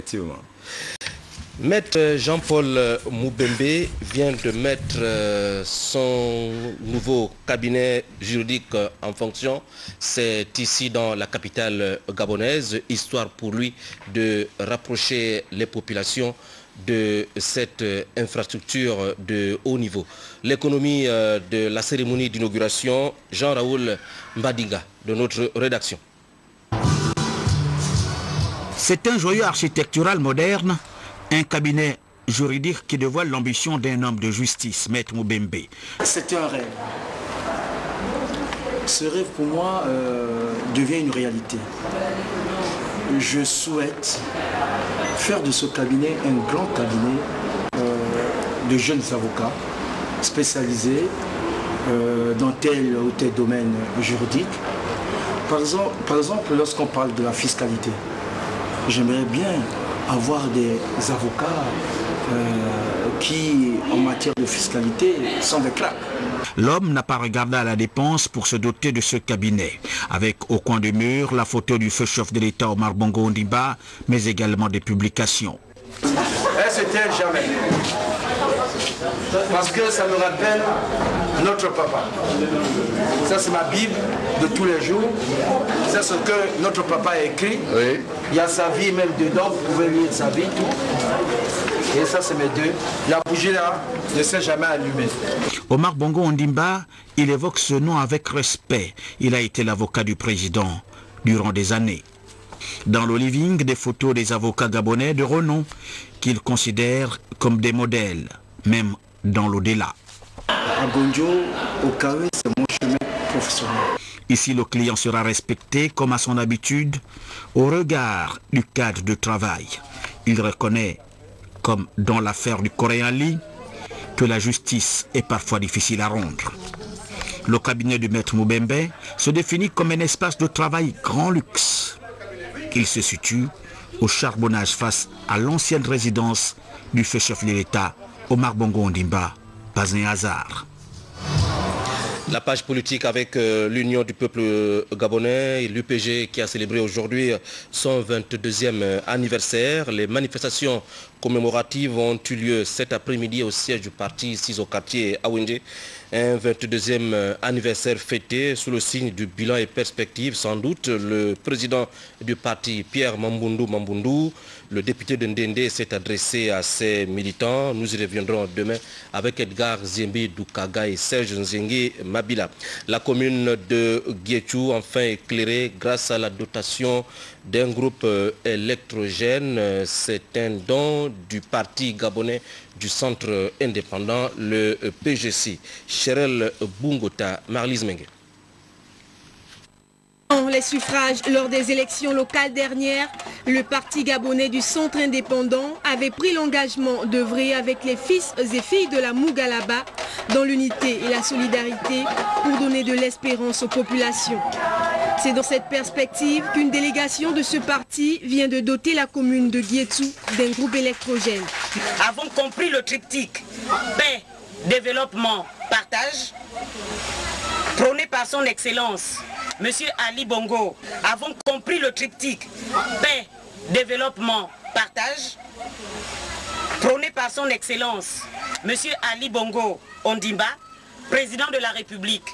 effectivement. Maître Jean-Paul Moubembe vient de mettre son nouveau cabinet juridique en fonction. C'est ici dans la capitale gabonaise, histoire pour lui de rapprocher les populations de cette infrastructure de haut niveau. L'économie de la cérémonie d'inauguration, Jean-Raoul Mbadinga de notre rédaction. C'est un joyau architectural moderne, un cabinet juridique qui dévoile l'ambition d'un homme de justice, Maître Moubembe. C'était un rêve. Ce rêve pour moi devient une réalité. Je souhaite faire de ce cabinet un grand cabinet de jeunes avocats spécialisés dans tel ou tel domaine juridique. Par exemple, lorsqu'on parle de la fiscalité, j'aimerais bien avoir des avocats qui, en matière de fiscalité, sont des cracks. L'homme n'a pas regardé à la dépense pour se doter de ce cabinet, avec au coin du mur la photo du feu chef de l'État Omar Bongo Ondimba, mais également des publications. C'était jamais. Parce que ça me rappelle notre papa. Ça c'est ma Bible de tous les jours. C'est ce que notre papa a écrit. Oui. Il y a sa vie même dedans, vous pouvez lire sa vie, tout. Et ça c'est mes deux. La bougie là ne s'est jamais allumée. Omar Bongo Ondimba, il évoque ce nom avec respect. Il a été l'avocat du président durant des années. Dans le living, des photos des avocats gabonais de renom qu'il considère comme des modèles, même dans l'au-delà. À Gonjo, au Kawe, c'est mon chemin professionnel. Ici, le client sera respecté comme à son habitude au regard du cadre de travail. Il reconnaît, comme dans l'affaire du Coréen Lee, que la justice est parfois difficile à rendre. Le cabinet du Maître Moubembe se définit comme un espace de travail grand luxe. Il se situe au charbonnage face à l'ancienne résidence du feu chef de l'État, Omar Bongo Ondimba. Pas un hasard. La page politique avec l'Union du peuple gabonais et l'UPG qui a célébré aujourd'hui son 22e anniversaire. Les manifestations commémoratives ont eu lieu cet après-midi au siège du parti ici au quartier Awende. Un 22e anniversaire fêté sous le signe du bilan et perspective. Sans doute, le président du parti, Pierre Mambundu, le député de Ndende, s'est adressé à ses militants. Nous y reviendrons demain avec Edgar Ziembi Doukaga et Serge Nzengue Mabila. La commune de Guétou, enfin éclairée grâce à la dotation d'un groupe électrogène. C'est un don du parti gabonais du centre indépendant, le PGC. Cherel Bungota, Marlise Mengue. Les suffrages lors des élections locales dernières, le parti gabonais du centre indépendant avait pris l'engagement d'œuvrer avec les fils et filles de la Mougalaba dans l'unité et la solidarité pour donner de l'espérance aux populations. C'est dans cette perspective qu'une délégation de ce parti vient de doter la commune de Guétou d'un groupe électrogène. Avons compris le triptyque paix, développement, partage, prôné par son excellence Monsieur Ali Bongo. Avons compris le triptyque paix, développement, partage, prôné par son excellence Monsieur Ali Bongo Ondimba, président de la République.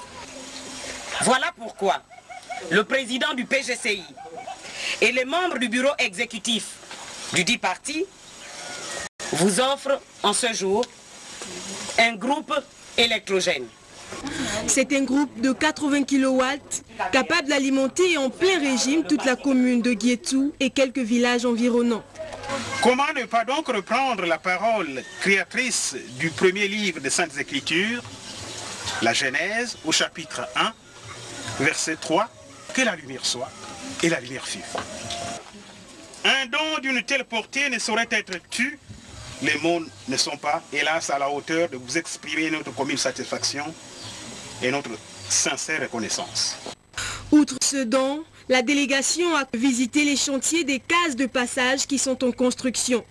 Voilà pourquoi le président du PGCI et les membres du bureau exécutif du dit parti vous offrent en ce jour un groupe électrogène. C'est un groupe de 80 kW capable d'alimenter en plein régime toute la commune de Guétou et quelques villages environnants. Comment ne pas donc reprendre la parole créatrice du premier livre des Saintes Écritures, la Genèse, au chapitre 1, verset 3, que la lumière soit, et la lumière fut. Un don d'une telle portée ne saurait être tu. Les mots ne sont pas, hélas, à la hauteur de vous exprimer notre commune satisfaction et notre sincère reconnaissance. Outre ce don, la délégation a visité les chantiers des cases de passage qui sont en construction.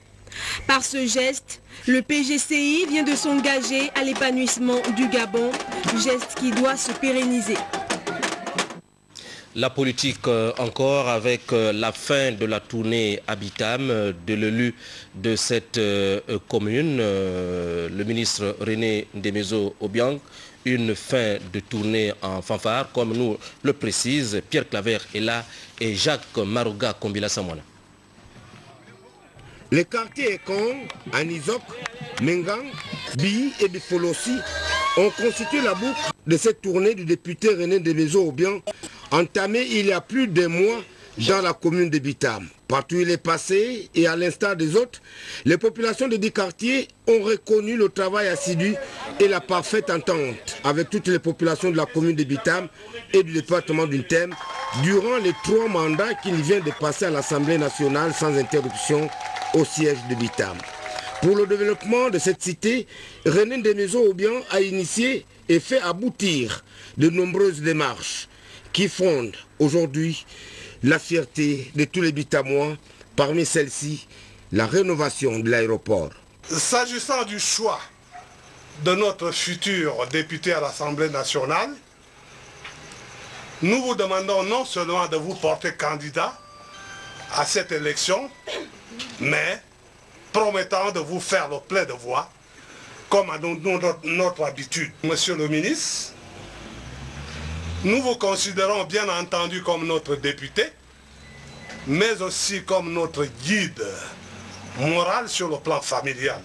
Par ce geste, le PGCI vient de s'engager à l'épanouissement du Gabon, geste qui doit se pérenniser. La politique encore avec la fin de la tournée Habitam de l'élu de cette commune, le ministre René Ndemezo-Obiang. Une fin de tournée en fanfare, comme nous le précise Pierre Claver est là et Jacques Marouga Kombila Samwana. Les quartiers Ekong, Anizok, Mengang, Bi et Bifolossi ont constitué la boucle de cette tournée du député René Ndemezo-Obiang, entamée il y a plus d'un mois dans la commune de Bitam. Partout où il est passé, et à l'instar des autres, les populations de 10 quartiers ont reconnu le travail assidu et la parfaite entente avec toutes les populations de la commune de Bitam et du département d'Untem durant les 3 mandats qu'il vient de passer à l'Assemblée nationale sans interruption au siège de Bitam. Pour le développement de cette cité, René Ndemezo-Obiang a initié et fait aboutir de nombreuses démarches qui fondent aujourd'hui la fierté de tous les Bitamois, parmi celles-ci, la rénovation de l'aéroport. S'agissant du choix de notre futur député à l'Assemblée nationale, nous vous demandons non seulement de vous porter candidat à cette élection, mais promettant de vous faire le plein de voix, comme à notre habitude. Monsieur le ministre, nous vous considérons bien entendu comme notre député, mais aussi comme notre guide moral sur le plan familial.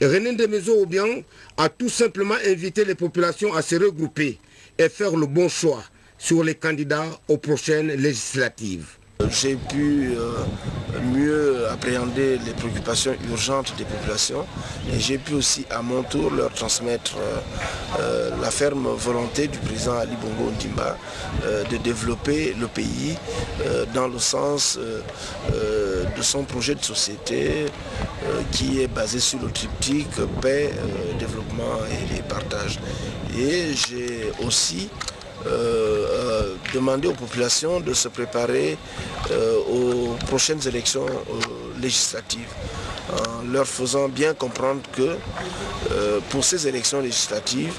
René Ndemezo-Obiang a tout simplement invité les populations à se regrouper et faire le bon choix sur les candidats aux prochaines législatives. J'ai pu mieux appréhender les préoccupations urgentes des populations et j'ai pu aussi à mon tour leur transmettre la ferme volonté du président Ali Bongo Ondimba de développer le pays dans le sens de son projet de société qui est basé sur le triptyque paix, développement et partage. Et j'ai aussi demander aux populations de se préparer aux prochaines élections législatives, en leur faisant bien comprendre que pour ces élections législatives,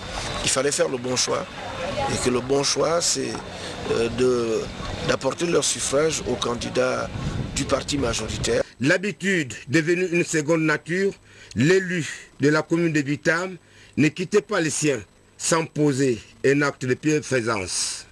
il fallait faire le bon choix et que le bon choix, c'est d'apporter leur suffrage aux candidats du parti majoritaire. L'habitude devenue une seconde nature, l'élu de la commune de Bitam ne quittait pas les siens sans poser un acte de bienfaisance.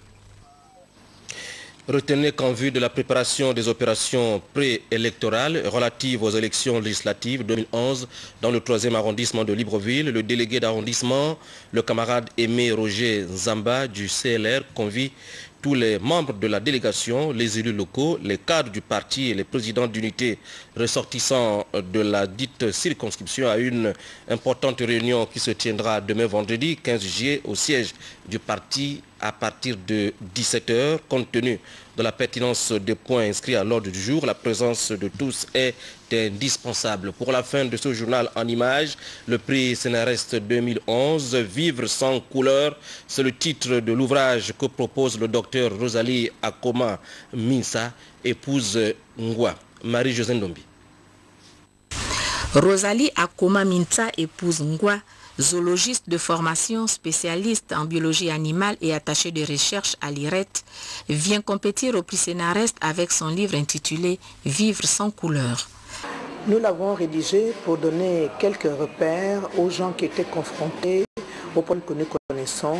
Retenez qu'en vue de la préparation des opérations préélectorales relatives aux élections législatives 2011 dans le 3e arrondissement de Libreville, le délégué d'arrondissement, le camarade Aimé Roger Zamba du CLR convie tous les membres de la délégation, les élus locaux, les cadres du parti et les présidents d'unité ressortissants de la dite circonscription à une importante réunion qui se tiendra demain vendredi 15 juillet au siège du parti à partir de 17 h. Compte tenu de la pertinence des points inscrits à l'ordre du jour, la présence de tous est indispensable. Pour la fin de ce journal en images, le prix Sénarest 2011, Vivre sans couleur, c'est le titre de l'ouvrage que propose le docteur Rosalie Akoma Minsa, épouse Ngwa. Marie-José Ndombi. Rosalie Akoma Minsa, épouse Ngwa, zoologiste de formation, spécialiste en biologie animale et attachée de recherche à l'IRET, vient compétir au prix Sénarest avec son livre intitulé « Vivre sans couleur ». Nous l'avons rédigé pour donner quelques repères aux gens qui étaient confrontés aux problèmes que nous connaissons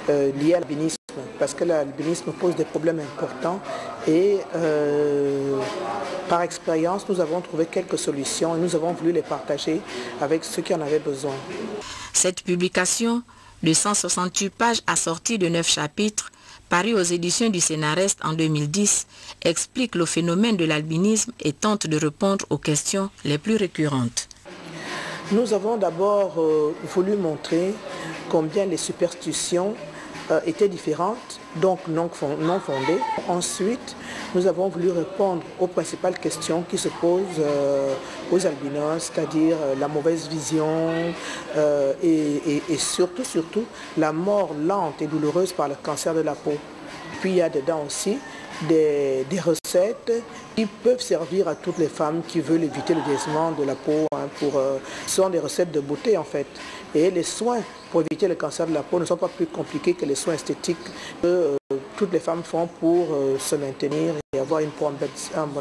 liés à l'albinisme, parce que l'albinisme pose des problèmes importants et par expérience, nous avons trouvé quelques solutions et nous avons voulu les partager avec ceux qui en avaient besoin. Cette publication de 168 pages assortie de 9 chapitres, parue aux éditions du Sénarest en 2010, explique le phénomène de l'albinisme et tente de répondre aux questions les plus récurrentes. Nous avons d'abord voulu montrer combien les superstitions étaient différentes, donc non fondées. Ensuite, nous avons voulu répondre aux principales questions qui se posent aux albinos, c'est-à-dire la mauvaise vision et surtout la mort lente et douloureuse par le cancer de la peau. Puis il y a dedans aussi des recettes qui peuvent servir à toutes les femmes qui veulent éviter le vieillissement de la peau. Ce sont des recettes de beauté en fait. Et les soins pour éviter le cancer de la peau ne sont pas plus compliqués que les soins esthétiques que toutes les femmes font pour se maintenir et avoir une bonne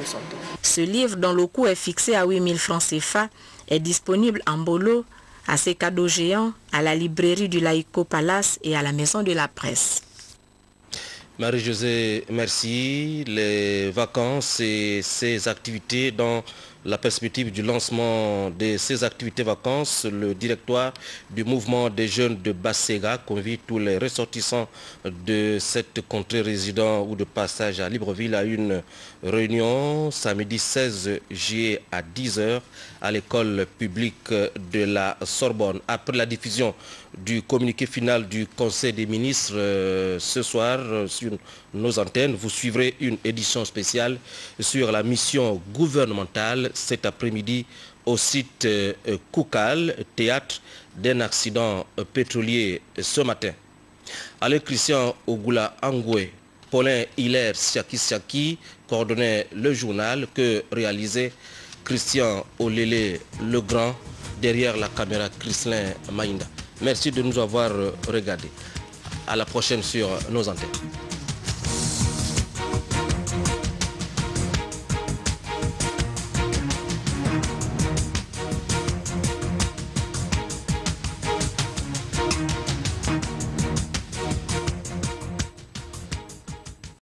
santé. Ce livre, dont le coût est fixé à 8 000 francs CFA, est disponible en bolo, à ses cadeaux géants, à la librairie du Laïco Palace et à la Maison de la Presse. Marie-Josée, merci. Les vacances et ces activités dans la perspective du lancement de ces activités vacances, le directoire du mouvement des jeunes de Bassega convie tous les ressortissants de cette contrée résidant ou de passage à Libreville à une réunion samedi 16 juillet à 10 h à l'école publique de la Sorbonne. Après la diffusion du communiqué final du Conseil des ministres ce soir sur nos antennes, vous suivrez une édition spéciale sur la mission gouvernementale cet après-midi au site Koukal, théâtre d'un accident pétrolier ce matin. Alors Christian Ogula Angwe, Paulin Hilaire Siaki coordonnait le journal que réalisait Christian Olele Legrand, derrière la caméra Chrislin Maïnda. Merci de nous avoir regardés. À la prochaine sur nos antennes.